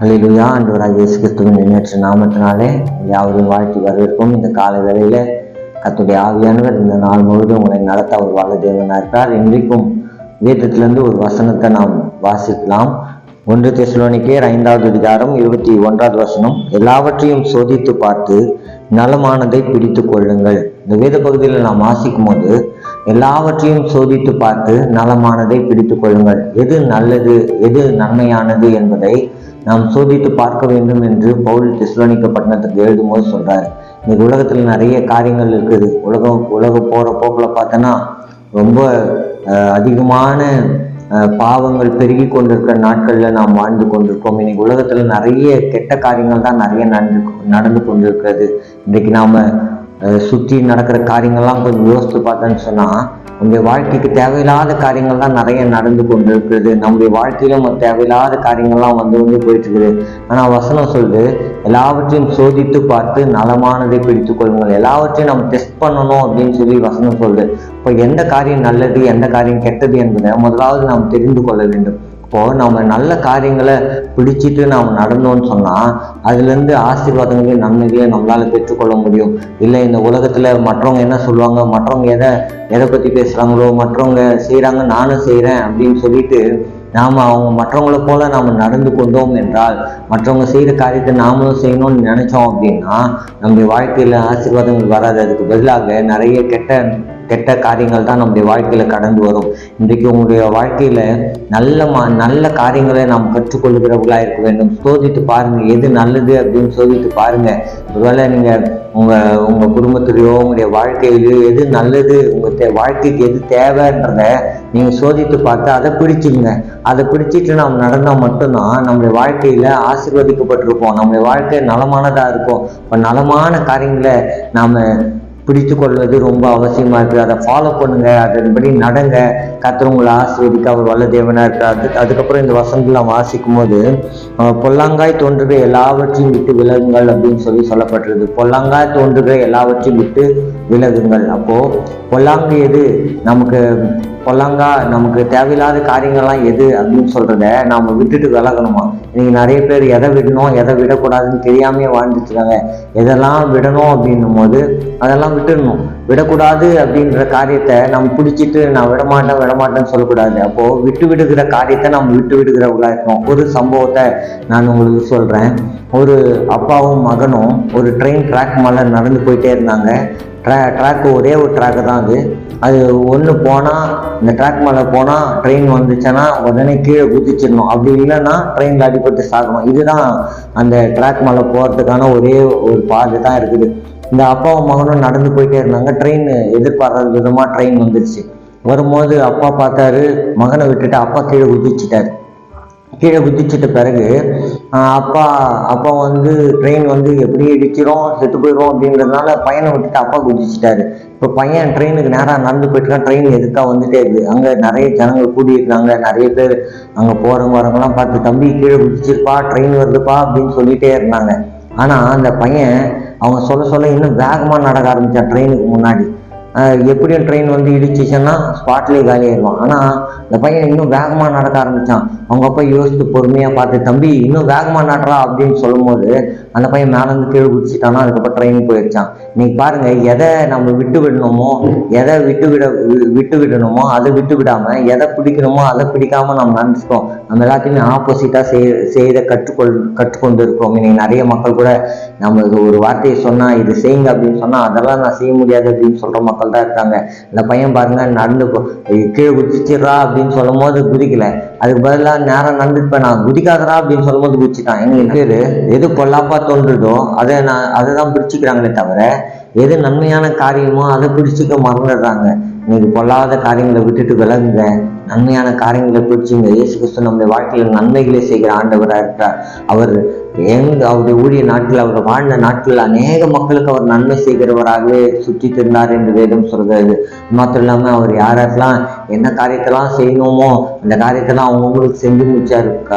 அல்லேலூயா. ஆண்டவராகிய இயேசு கிறிஸ்துவின் எண்ணற்ற நாமத்தினாலே யாவரையும் வாழ்த்தி வரவேற்கும். இந்த காலை வேளையில கர்த்தருடைய ஆவியானவர் இந்த நாள் முழுவதும் உங்களை நடத்த அவர் வல்ல தேவனாக இருக்கிறார். இன்றைக்கும் வேதத்திலிருந்து ஒரு வசனத்தை நாம் வாசிக்கலாம். 1 தெசலோனிக்கேயர் 5வது அதிகாரம் 21வது வசனம். எல்லாவற்றையும் சோதித்து பார்த்து நலமானதை பிடித்து கொள்ளுங்கள். இந்த வேத பகுதியில் நாம் வாசிக்கும் போது எல்லாவற்றையும் சோதித்து பார்த்து நலமானதை பிடித்து கொள்ளுங்கள், எது நல்லது எது நன்மையானது என்பதை நாம் சோதித்து பார்க்க வேண்டும் என்று பவுல் தெசலோனிக்க பட்டணத்துக்கு எழுதும்போது சொல்றாரு. இன்னைக்கு உலகத்துல நிறைய காரியங்கள் இருக்குது. உலகம் போற போக்கில் பார்த்தோன்னா ரொம்ப அதிகமான பாவங்கள் பெருகி கொண்டிருக்கிற நாட்கள்ல நாம் வாழ்ந்து கொண்டிருக்கோம். இன்னைக்கு உலகத்துல நிறைய கெட்ட காரியங்கள் தான் நிறைய நடந்து கொண்டிருக்கிறது. இன்றைக்கு நாம சுற்றி நடக்கிற காரியங்கள்லாம் கொஞ்சம் யோசித்து பார்த்தோன்னு சொன்னா நம்முடைய வாழ்க்கைக்கு தேவையில்லாத காரியங்கள் தான் நிறைய நடந்து கொண்டு இருக்கிறது. நம்முடைய வாழ்க்கையிலும் தேவையில்லாத காரியங்கள்லாம் வந்து போயிட்டு இருக்குது. ஆனா வசனம் சொல்லுது, எல்லாவற்றையும் சோதித்து பார்த்து நலமானதை பிடித்து கொள்ளுங்கள். எல்லாவற்றையும் நம்ம டெஸ்ட் பண்ணணும் அப்படின்னு சொல்லி வசனம் சொல்லுது. இப்போ எந்த காரியம் நல்லது எந்த காரியம் கெட்டது என்பதை முதலாவது நாம் தெரிந்து கொள்ள வேண்டும். இப்போ நம்ம நல்ல காரியங்களை பிடிச்சிட்டு நாம் நடந்தோம்னு சொன்னா அதுல இருந்து ஆசீர்வாதங்களையும் நன்மைகளையும் நம்மளால பெற்றுக்கொள்ள முடியும். இல்லை இந்த உலகத்துல மற்றவங்க என்ன சொல்லுவாங்க, மற்றவங்க எதை பத்தி பேசுறாங்களோ, மற்றவங்க செய்யறாங்க நானும் செய்யறேன் அப்படின்னு சொல்லிட்டு நாம அவங்க மற்றவங்களை போல நாம நடந்து கொண்டோம் என்றால், மற்றவங்க செய்யற காரியத்தை நாமளும் செய்யணும்னு நினைச்சோம் அப்படின்னா நம்முடைய வாழ்க்கையில ஆசீர்வாதங்கள் வராது. அதுக்கு பதிலாக நிறைய கெட்ட காரியங்கள் தான் நம்முடைய வாழ்க்கையில கடந்து வரும். இன்றைக்கு உங்களுடைய வாழ்க்கையில நல்ல காரியங்களை நாம் கற்றுக்கொள்கிறவர்களா இருக்க வேண்டும். சோதித்து பாருங்க, எது நல்லது அப்படின்னு சோதித்து பாருங்க. ஒருவேளை நீங்க உங்க குடும்பத்திலேயோ உங்களுடைய வாழ்க்கையிலயோ எது நல்லது, உங்க வாழ்க்கைக்கு எது தேவைன்றத நீங்க சோதித்து பார்த்து அதை பிடிச்சிருங்க. அதை பிடிச்சிட்டு நாம் நடந்தா மட்டும்தான் நம்முடைய வாழ்க்கையில ஆசீர்வதிக்கப்பட்டிருப்போம். நம்முடைய வாழ்க்கை நலமானதா இருக்கும். இப்ப நலமான காரியங்களை நாம பிடித்து கொள்வது ரொம்ப அவசியமா இருக்கு. அதை ஃபாலோ பண்ணுங்க, அதன்படி நடங்க. கர்த்தர் உங்களை ஆசீர்வதிக்க அவர் வல்ல தேவனா இருக்காரு. அதுக்கப்புறம் இந்த வசனத்துல வாசிக்கும் போது பொல்லாங்காய் தோன்றுகிற எல்லாவற்றையும் விட்டு விலகுங்கள் அப்படின்னு சொல்லப்பட்டிருக்கு. பொல்லாங்காய் தோன்றுகிற எல்லாவற்றையும் விட்டு விலகுங்கள். அப்போ பொல்லாங்கு எது, நமக்கு தேவையில்லாத காரியங்கள்லாம் எது அப்படின்னு சொல்றத நாம விட்டுட்டு விலகணுமா. இன்னைக்கு நிறைய பேர் எதை விடணும் எதை விடக்கூடாதுன்னு தெரியாமையே வாழ்ந்துட்டு இருக்காங்க. எதெல்லாம் விடணும் அப்படின்னும் போது அதெல்லாம் விட்டுடணும். விடக்கூடாது அப்படின்ற காரியத்தை நம்ம பிடிச்சிட்டு நான் விடமாட்டேன்னு சொல்லக்கூடாது. அப்போ விட்டு விடுகிற காரியத்தை நம்ம விட்டு விடுகிறவங்களா இருக்கணும். ஒரு சம்பவத்தை நான் உங்களுக்கு சொல்றேன். ஒரு அப்பாவும் மகனும் ஒரு ட்ரெயின் ட்ராக் மேல நடந்து போயிட்டே இருந்தாங்க. ட்ராக் ஒரே ஒரு ட்ராக்கு தான் அது ஒன்று போனால் இந்த ட்ராக் மேலே போனால் ட்ரெயின் வந்துச்சுன்னா உடனே கீழே குதிச்சிடணும். அப்படி இல்லைன்னா ட்ரெயினில் அடிபட்டு சாகணும். இதுதான் அந்த ட்ராக் மேலே போகிறதுக்கான ஒரே ஒரு பாதை தான் இருக்குது. இந்த அப்பாவும் மகனும் நடந்து போயிட்டே இருந்தாங்க. ட்ரெயின் எதிர்பாராத விதமாக ட்ரெயின் வந்துருச்சு. வரும்போது அப்பா பார்த்தாரு, மகனை விட்டுட்டு அப்பா கீழே குதிச்சிட்ட பிறகு அப்பா ட்ரெயின் எப்படி இடிச்சிரும் செத்து போயிடும் அப்படின்றதுனால பையனை விட்டுட்டு அப்பா குதிச்சிட்டாரு. இப்போ பையன் ட்ரெயினுக்கு நேராக நடந்து போயிட்டுருக்கான். ட்ரெயின் எதுக்கா வந்துட்டே இருக்குது. அங்கே நிறைய ஜனங்கள் கூடியிருக்காங்க. நிறைய பேர் அங்கே போகிறவங்க வரவங்கலாம் பார்த்து, தம்பி கீழே குதிச்சிருப்பா, ட்ரெயின் வருதுப்பா அப்படின்னு சொல்லிட்டே இருந்தாங்க. ஆனால் அந்த பையன் அவங்க சொல்ல இன்னும் வேகமாக நடக்க ஆரம்பித்தான். ட்ரெயினுக்கு முன்னாடி எப்படியும் ட்ரெயின் இடிச்சிச்சுன்னா ஸ்பாட்லேயே காலியாயிருவான். ஆனால் இந்த பையன் இன்னும் வேகமாக நடக்க ஆரம்பித்தான். அவங்க அப்பா யோசித்து பொறுமையாக பார்த்து, தம்பி இன்னும் வேகமாக நடறா அப்படின்னு சொல்லும் போது அந்த பையன் மேலேருந்து கீழே குதிச்சிட்டானா. அதுக்கப்புறம் ட்ரெயின் போயிடுச்சான். இன்னைக்கு பாருங்க, எதை நம்ம விட்டு விடணுமோ எதை விட்டு விடணுமோ அதை விட்டு விடாம எதை பிடிக்கணுமோ அதை பிடிக்காம நம்ம நினைச்சிட்டோம். நம்ம எல்லாத்தையுமே ஆப்போசிட்டா செய்த கற்றுக்கொண்டு இருக்கிறோம். இன்னைக்கு நிறைய மக்கள் கூட நம்ம ஒரு வார்த்தையை சொன்னா இது செய்யுங்க அப்படின்னு சொன்னா அதெல்லாம் நான் செய்ய முடியாது அப்படின்னு சொல்ற மக்கள் தான் இருக்காங்க. இந்த பையன் பாருங்க, நடந்து கீழே குதிச்சிடுறா அப்படின்னு சொல்லும் போது குதிக்கல. அதுக்கு பதிலாக நேரம் நடந்துட்டு நான் குதிக்காதரா அப்படின்னு சொல்லும் போது குதிச்சுட்டான். எங்களுக்கு பேரு எது பொல்லாப்பா தோன்றுதோ அதை தான் பிடிச்சிக்கிறாங்களே தவிர எது நன்மையான காரியமோ அதை பிடிச்சிக்க மறந்துடுறாங்க. இன்னைக்கு பொல்லாத காரியங்களை விட்டுட்டு விலகுங்க, நன்மையான காரியங்களை பிடிச்சிங்க. இயேசு கிறிஸ்து நம்முடைய வாழ்க்கையில நன்மைகளை செய்கிற ஆண்டவராக இருக்கிறார். அவருடைய ஊழிய நாட்கள், அவர் வாழ்ந்த நாட்கள் அநேக மக்களுக்கு அவர் நன்மை செய்கிறவராகவே சுற்றி இருந்தார் என்று வேதம் சொல்கிறது. மாத்திரம் இல்லாம அவர் யாரெல்லாம் என்ன காரியத்தெல்லாம் செய்யணுமோ அந்த காரியத்தெல்லாம் அவங்கவுங்களுக்கு செஞ்சு முடிச்சாரு.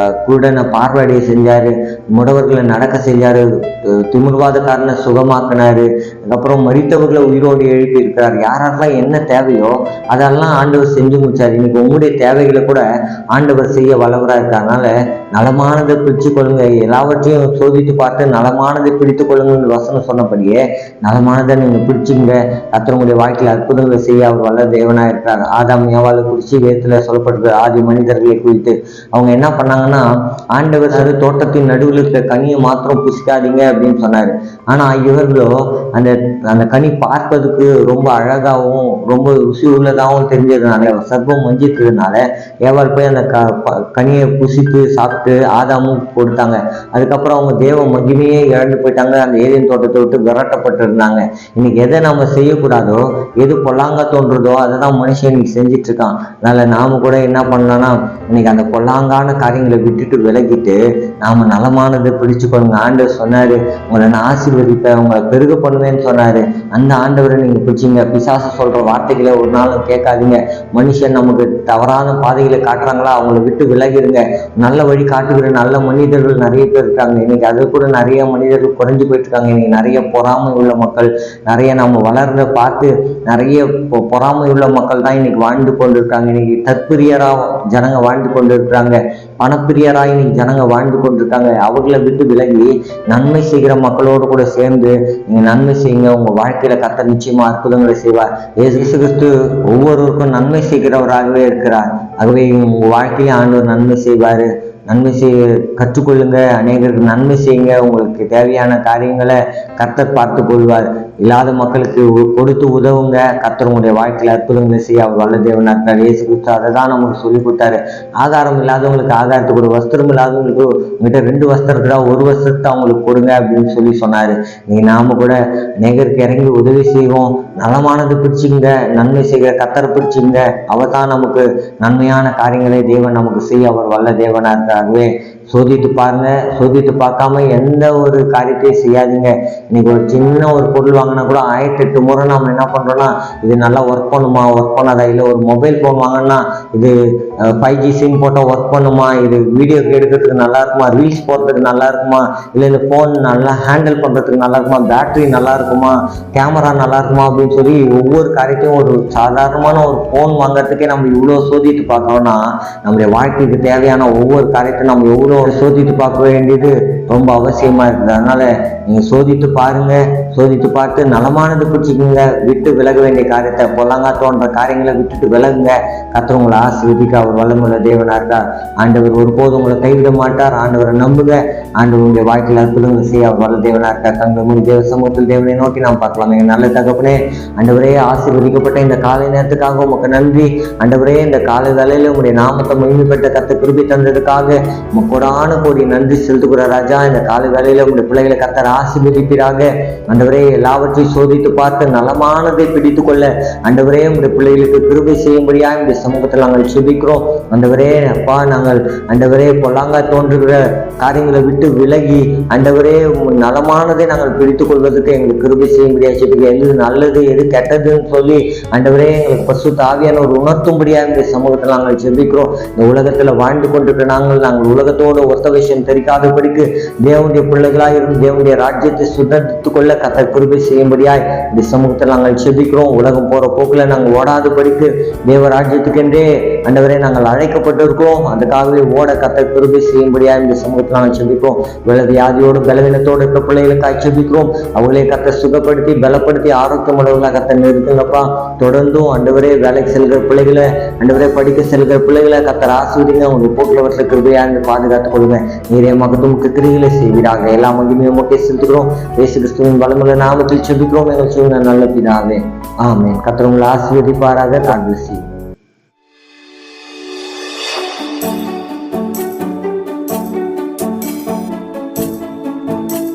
குருடனை பார்வையடைய செஞ்சாரு, முடவர்களை நடக்க செஞ்சாரு, திமிர்வாதக்காரனை சுகமாக்கினாரு, அதுக்கப்புறம் மரித்தவர்களை உயிரோடு எழுப்பி இருக்கிறார். யாரெல்லாம் என்ன தேவையோ அதெல்லாம் ஆண்டவர் செஞ்சு முடிச்சாரு. இன்னைக்கு உங்களுடைய தேவைகளை கூட ஆண்டவர் செய்ய வல்லவராக இருக்கிறதுனால நலமானதை பிடிச்சு கொள்ளுங்க, எல்லாவற்றையும் சோதித்து பார்த்து நலமானதை பிடித்து கொள்ளுங்கன்னு வசனம் சொன்னபடியே நலமானதை நீங்க பிடிச்சுங்க. கர்த்தருடைய வாழ்க்கையில் அற்புதங்களை செய்ய அவர் வல்ல தேவனா இருக்கிறார். ஆதாம் ஏவாளை குறித்து வேதத்துல சொல்லப்படுது. ஆதி மனிதர்களை குறித்து அவங்க என்ன பண்ணாங்கன்னா, ஆண்டவர் தோட்டத்தின் நடுவில் இருக்கிற கனியை மாத்திரம் புசிக்காதீங்க அப்படின்னு சொன்னாரு. ஆனா இவர்களோ அந்த அந்த கனி பார்ப்பதுக்கு ரொம்ப அழகாகவும் ரொம்ப ருசி உள்ளதாகவும் தெரிஞ்சதுனால, சர்ப்பம் வஞ்சித்ததுனால ஏவாள் போய் அந்த கனியை புசித்து சாப்பிட்டு ஆதாமும் கொடுத்தாங்க. அதுக்கப்புறம் அவங்க தேவ மகிமையே இழந்து போயிட்டாங்க. அந்த ஏதேன் தோட்டத்தை விட்டு விரட்டப்பட்டு இருந்தாங்க. இன்னைக்கு எதை நம்ம செய்யக்கூடாதோ, எது பொல்லாங்க தோன்றதோ அதை தான் மனுஷன் இன்னைக்கு செஞ்சிட்டு இருக்கான். அதனால நாம கூட என்ன பண்ணலாம்னா, இன்னைக்கு அந்த பொல்லாங்கான காரியங்களை விட்டுட்டு விலகிட்டு நாம நலமானதை பிடிச்சு கொள்ளுங்க. ஆண்டவர் சொன்னாரு, உங்களை நான் ஆசீர்வதிப்பேன், உங்களை பெருக பண்ணுவேன்னு சொன்னாரு. அந்த ஆண்டவரை நீங்க பிடிச்சிங்க. பிசாசு சொல்ற வார்த்தைகளை ஒரு நாளும் கேட்காதீங்க. மனுஷன் நமக்கு தவறான பாதைகளை காட்டுறாங்களா, அவங்கள விட்டு விலகிருங்க. நல்ல வழி காட்டுகிற நல்ல மனிதர்கள் நிறைய பேர் இருக்காங்க. இன்னைக்கு அது கூட நிறைய மனிதர்கள் குறைஞ்சு போயிட்டு இருக்காங்க. இன்னைக்கு நிறைய பொறாமை உள்ள மக்கள், நிறைய நம்ம வளர்ந்த பார்த்து நிறைய பொறாமை உள்ள மக்கள் தான் இன்னைக்கு வாழ்ந்து கொண்டு இருக்காங்க. இன்னைக்கு தற்பிரியரா ஜனங்க வாழ்ந்து கொண்டு இருக்கிறாங்க, பணப்பிரியரா இன்னைக்கு ஜனங்க வாழ்ந்து கொண்டிருக்காங்க. அவர்களை விட்டு விலகி நன்மை செய்கிற மக்களோடு கூட சேர்ந்து நீங்க நன்மை செய்யுங்க. உங்க வாழ்க்கையில கர்த்தர் நிச்சயமா அற்புதங்களை செய்வார். இயேசு கிறிஸ்து ஒவ்வொருவருக்கும் நன்மை செய்கிறவராகவே இருக்கிறார். ஆகவே உங்க வாழ்க்கையில ஆண்டவர் நன்மை செய்வாரு. நன்மை செய்ய கற்றுக்கொள்ளுங்க, அநேகருக்கு நன்மை செய்யுங்க. உங்களுக்கு தேவையான காரியங்களை கர்த்தர் பார்த்து கொள்வார். இல்லாத மக்களுக்கு கொடுத்து உதவுங்க. கர்த்தர் உங்களுடைய வாழ்க்கையில் அற்புதங்களை செய்ய அவர் வல்ல தேவனா இருக்கிறார். இயேசு கிறிஸ்து அதை தான் நமக்கு சொல்லி கொடுத்தாரு. ஆகாரம் இல்லாதவங்களுக்கு ஆகாரத்தை கொடு, வஸ்திரம் இல்லாதவங்களுக்கு உங்ககிட்ட 2 வஸ்திரம் இருக்குதா, 1 வஸ்திரத்தை அவங்களுக்கு கொடுங்க அப்படின்னு சொல்லி சொன்னாரு. நீங்க நாம கூட அநேகருக்கு இறங்கி உதவி செய்வோம். நலமானது பிடிச்சிங்க, நன்மை செய்கிற கர்த்தரை பிடிச்சிங்க. அவர் தான் நமக்கு நன்மையான காரியங்களை தேவன் நமக்கு செய்ய அவர் வல்ல தேவனா இருக்காகவே சோதித்து பாருங்க. சோதித்து பார்க்காம எந்த ஒரு காரியத்தையும் செய்யாதீங்க. இன்னைக்கு ஒரு சின்ன ஒரு பொருள் வாங்கினா கூட 1008 முறை நம்ம என்ன பண்றோம்னா, இது நல்லா ஒர்க் பண்ணுமா, ஒர்க் பண்ணாதா, இல்லை ஒரு மொபைல் ஃபோன் வாங்கினா இது 5G சிம் போட்டால் ஒர்க் பண்ணுமா, இது வீடியோ எடுக்கிறதுக்கு நல்லா இருக்குமா, ரீல்ஸ் போடுறதுக்கு நல்லா இருக்குமா, இல்லை இந்த ஃபோன் நல்லா ஹேண்டில் பண்றதுக்கு நல்லா இருக்குமா, பேட்டரி நல்லா இருக்குமா, கேமரா நல்லா இருக்குமா அப்படின்னு சொல்லி ஒவ்வொரு காரியத்தையும் ஒரு சாதாரணமான ஒரு ஃபோன் வாங்குறதுக்கே நம்ம இவ்வளோ சோதித்து பார்க்கறோம்னா, நம்முடைய வாழ்க்கைக்கு தேவையான ஒவ்வொரு காரியத்தையும் நம்ம எவ்வளோ சோதித்து பார்க்க வேண்டியது ரொம்ப அவசியமா இருக்குது. அதனால நீங்க சோதித்து பாருங்க. சோதித்து பார்த்து நலமானது பிடிச்சிக்கோங்க. விட்டு விலக வேண்டிய காரியத்தை, பொல்லாங்கா தோன்ற காரியங்களை விட்டுட்டு விலகுங்க. கர்த்தர் உங்களை ஆசீர்வதிக்க அவர் வல்லமுள்ள தேவனா இருக்கார். ஆண்டவர் ஒருபோதும் உங்களை கைவிட மாட்டார். ஆண்டவரை நம்புங்க. ஆண்டவருடைய வாழ்க்கையில் அற்புதங்கள் செய்ய அவர் வல்ல தேவனா இருக்கார். தங்கள் தேவ சமூகத்தில் தேவனை நோக்கி நாம் பார்க்கலாம். எங்க நல்ல தகப்பனே, ஆண்டவரே ஆசீர்வதிக்கப்பட்ட இந்த காலை நேரத்துக்காக உமக்கு நன்றி. ஆண்டவரே, இந்த காலை வேளையில உங்களுடைய நாமத்தை மகிமைப்பட்ட கர்த்தர் கிருபை தந்ததுக்காக கோடான கோடி நன்றி செலுத்துகிற ராஜா. இந்த காலை வேளையில உங்களுடைய பிள்ளைகளை கர்த்தர் ஆசீர்வதிப்பீராக. ஆண்டவரே, எல்லாவற்றையும் சோதித்து பார்த்து நலமானதை பிடித்துக் கொள்ள ஆண்டவரே உங்களுடைய பிள்ளைகளுக்கு கிருபை செய்யும்படியா இந்த சமூகத்தில் நாங்கள் செபிக்கிறோம். ஆண்டவரே அப்பா, நாங்கள் ஆண்டவரே பொல்லாங்கா தோன்றுகிற காரியங்களை விட்டு விலகி ஆண்டவரே நலமானதை நாங்கள் பிடித்துக் கொள்வதற்கு எங்களுக்கு கிருபை செய்யும்படியா செபிக்க. எது நல்லது எது கெட்டதுன்னு சொல்லி ஆண்டவரே எங்களுக்கு பசுத்த ஆவியானவர் உணர்த்தும்படியா இந்த சமூகத்தில் நாங்கள் செபிக்கிறோம். இந்த உலகத்துல வாழ்ந்து கொண்டிருக்கிற நாங்கள் உலகத்தோடு ஒத்த விஷயம் தெரிவிக்காதபடிக்கு தேவனுடைய பிள்ளைகளாய் இருந்து தேவனுடைய ராஜ்யத்தை சுதந்தித்துக் கொள்ள கர்த்தர் கிருபை செய்யும்படியாய் இந்த சமூகத்தில் நாங்கள் செபிக்கிறோம். உலகம் போற போக்குல நாங்கள் ஓடாதபடிக்கு தேவ ராஜ்யத்துக்கென்றே ஆண்டவரே நாங்கள் அழைக்கப்பட்டிருக்கிறோம். அதுக்காகவே ஓட கர்த்தர் கிருபை செய்யும்படியாய் இந்த சமூகத்தில் நாங்கள் செபிக்கிறோம். வியாதியோடு பலவீனத்தோடு இருக்கிற பிள்ளைகளுக்காக செபிக்கிறோம். அவங்களே கர்த்தர் சுகப்படுத்தி பலப்படுத்தி ஆரோக்கியம் உள்ளவர்களாக கர்த்தர் நிறுத்துங்கப்பா. தொடர்ந்தும் ஆண்டவரே வேலைக்கு செல்கிற பிள்ளைகளை, ஆண்டவரே படிக்க செல்கிற பிள்ளைகளை கர்த்தர் ஆசீர்வதிங்க. உங்களுடைய போக்குவரத்து கிருபையா பாதுகாத்துக் கொள்ளுங்க. நீரே மகத்துவம் கிரிகளை செய்வீராக. எல்லா மகிமையும் முக்கிய செலுத்துகிறோம். இயேசு கிறிஸ்துவின் வல்லமுள்ள நாமத்தில் செபிக்கிறோம் எங்கள் சூழ்நிலை நல்ல பிதாவே, ஆமென். கர்த்தர் உங்களை ஆசீர்வதிப்பாராக. God bless you.